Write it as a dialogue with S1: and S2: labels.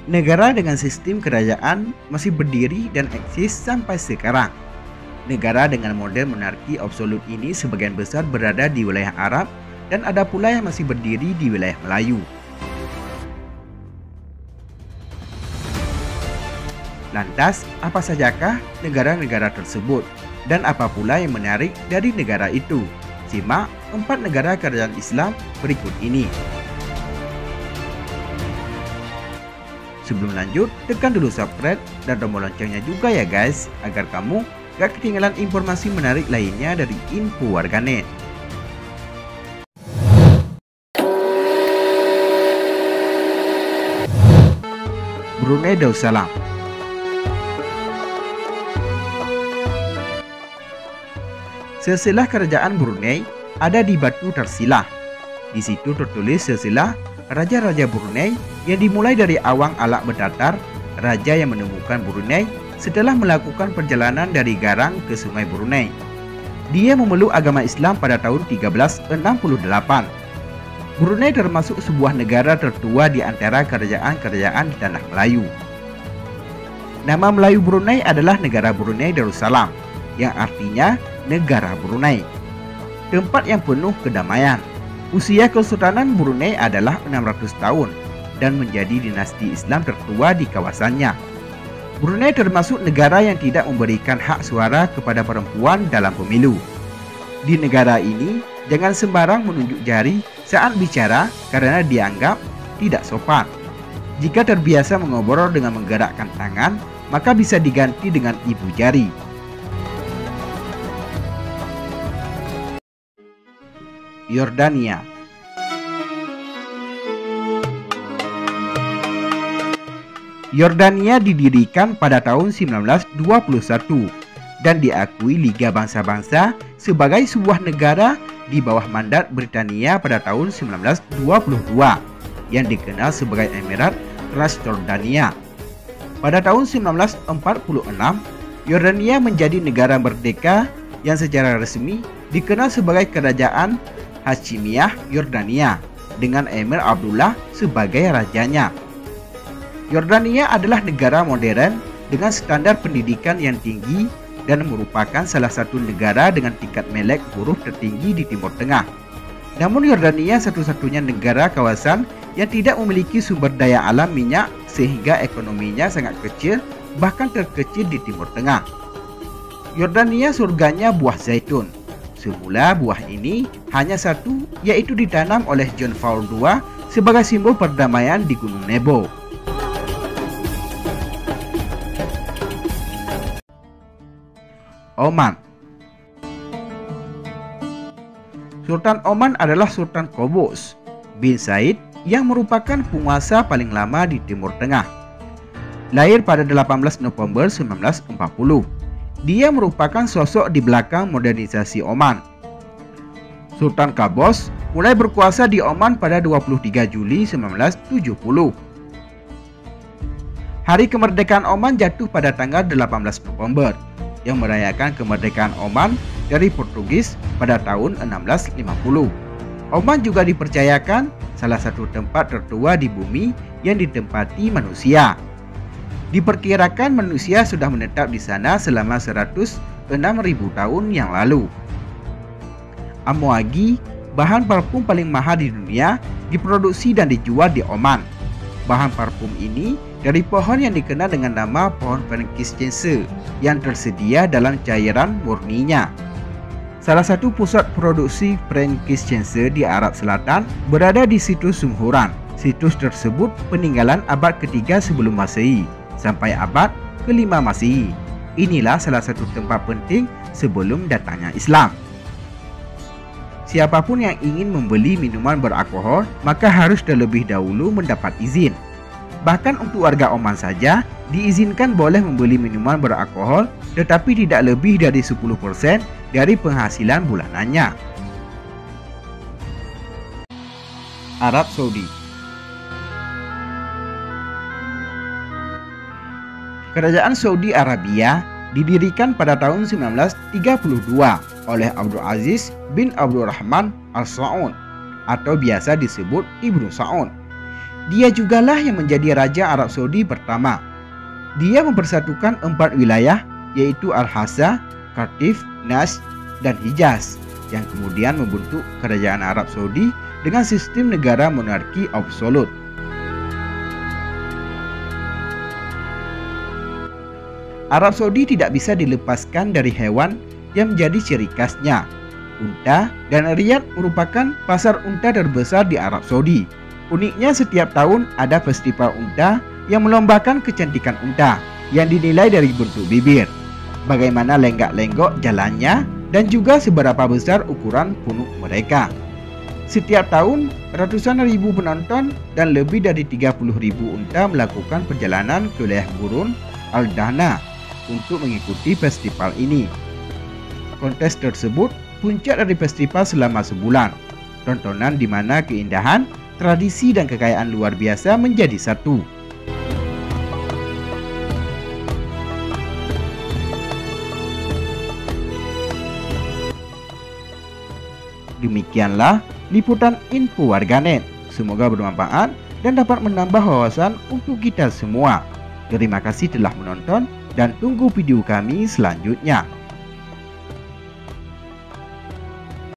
S1: Negara dengan sistem kerajaan masih berdiri dan eksis sampai sekarang. Negara dengan model monarki absolut ini sebagian besar berada di wilayah Arab dan ada pula yang masih berdiri di wilayah Melayu. Lantas, apa sajakah negara-negara tersebut dan apa pula yang menarik dari negara itu? Simak 4 negara kerajaan Islam berikut ini. Sebelum lanjut, tekan dulu subscribe dan tombol loncengnya juga ya guys, agar kamu gak ketinggalan informasi menarik lainnya dari Info Warganet. Brunei Darussalam. Silsilah kerajaan Brunei ada di Batu Tersilah. Di situ tertulis silsilah raja-raja Brunei yang dimulai dari Awang Alak Berdatar, raja yang menemukan Brunei setelah melakukan perjalanan dari Garang ke Sungai Brunei. Dia memeluk agama Islam pada tahun 1368. Brunei termasuk sebuah negara tertua di antara kerajaan-kerajaan di tanah Melayu. Nama Melayu Brunei adalah Negara Brunei Darussalam, yang artinya negara Brunei, tempat yang penuh kedamaian. Usia Kesultanan Brunei adalah 600 tahun dan menjadi dinasti Islam tertua di kawasannya. Brunei termasuk negara yang tidak memberikan hak suara kepada perempuan dalam pemilu. Di negara ini, jangan sembarang menunjuk jari saat bicara karena dianggap tidak sopan. Jika terbiasa mengobrol dengan menggerakkan tangan, maka bisa diganti dengan ibu jari. Yordania. Yordania didirikan pada tahun 1921 dan diakui Liga Bangsa-Bangsa sebagai sebuah negara di bawah mandat Britania pada tahun 1922 yang dikenal sebagai Emirat Transjordania. Pada tahun 1946, Yordania menjadi negara merdeka yang secara resmi dikenal sebagai Kerajaan Hashimiyah Yordania dengan Emir Abdullah sebagai rajanya. Yordania adalah negara modern dengan standar pendidikan yang tinggi dan merupakan salah satu negara dengan tingkat melek huruf tertinggi di Timur Tengah. Namun Yordania satu-satunya negara kawasan yang tidak memiliki sumber daya alam minyak sehingga ekonominya sangat kecil, bahkan terkecil di Timur Tengah. Yordania surganya buah zaitun. Semula buah ini hanya satu, yaitu ditanam oleh John Paul II sebagai simbol perdamaian di Gunung Nebo. Oman. Sultan Oman adalah Sultan Qaboos bin Said yang merupakan penguasa paling lama di Timur Tengah. Lahir pada 18 November 1940. Dia merupakan sosok di belakang modernisasi Oman. Sultan Qaboos mulai berkuasa di Oman pada 23 Juli 1970. Hari kemerdekaan Oman jatuh pada tanggal 18 November yang merayakan kemerdekaan Oman dari Portugis pada tahun 1650. Oman juga dipercayakan salah satu tempat tertua di bumi yang ditempati manusia. Diperkirakan manusia sudah menetap di sana selama 106.000 tahun yang lalu. Amouagi, bahan parfum paling mahal di dunia, diproduksi dan dijual di Oman. Bahan parfum ini dari pohon yang dikenal dengan nama pohon frankincense yang tersedia dalam cairan murninya. Salah satu pusat produksi frankincense di Arab Selatan berada di situs Sumhuran. Situs tersebut peninggalan abad ketiga sebelum Masehi sampai abad ke-5 Masehi. Inilah salah satu tempat penting sebelum datangnya Islam. Siapapun yang ingin membeli minuman beralkohol, maka harus terlebih dahulu mendapat izin. Bahkan untuk warga Oman saja, diizinkan boleh membeli minuman beralkohol, tetapi tidak lebih dari 10% dari penghasilan bulanannya. Arab Saudi. Kerajaan Saudi Arabia didirikan pada tahun 1932 oleh Abdul Aziz bin Abdul Rahman Al Saud atau biasa disebut Ibnu Saud. Dia jugalah yang menjadi Raja Arab Saudi pertama. Dia mempersatukan 4 wilayah, yaitu Al-Hasa, Qatif, Najd, dan Hijaz, yang kemudian membentuk Kerajaan Arab Saudi dengan sistem negara monarki absolut. Arab Saudi tidak bisa dilepaskan dari hewan yang menjadi ciri khasnya. Unta, dan Riyadh merupakan pasar unta terbesar di Arab Saudi. Uniknya, setiap tahun ada festival unta yang melombakan kecantikan unta yang dinilai dari bentuk bibir, bagaimana lenggak-lenggok jalannya, dan juga seberapa besar ukuran punuk mereka. Setiap tahun, ratusan ribu penonton dan lebih dari 30.000 unta melakukan perjalanan ke wilayah gurun Al-Dahna untuk mengikuti festival ini. Kontes tersebut puncak dari festival selama sebulan, tontonan di mana keindahan, tradisi, dan kekayaan luar biasa menjadi satu. Demikianlah liputan info warganet. Semoga bermanfaat dan dapat menambah wawasan untuk kita semua. Terima kasih telah menonton dan tunggu video kami selanjutnya.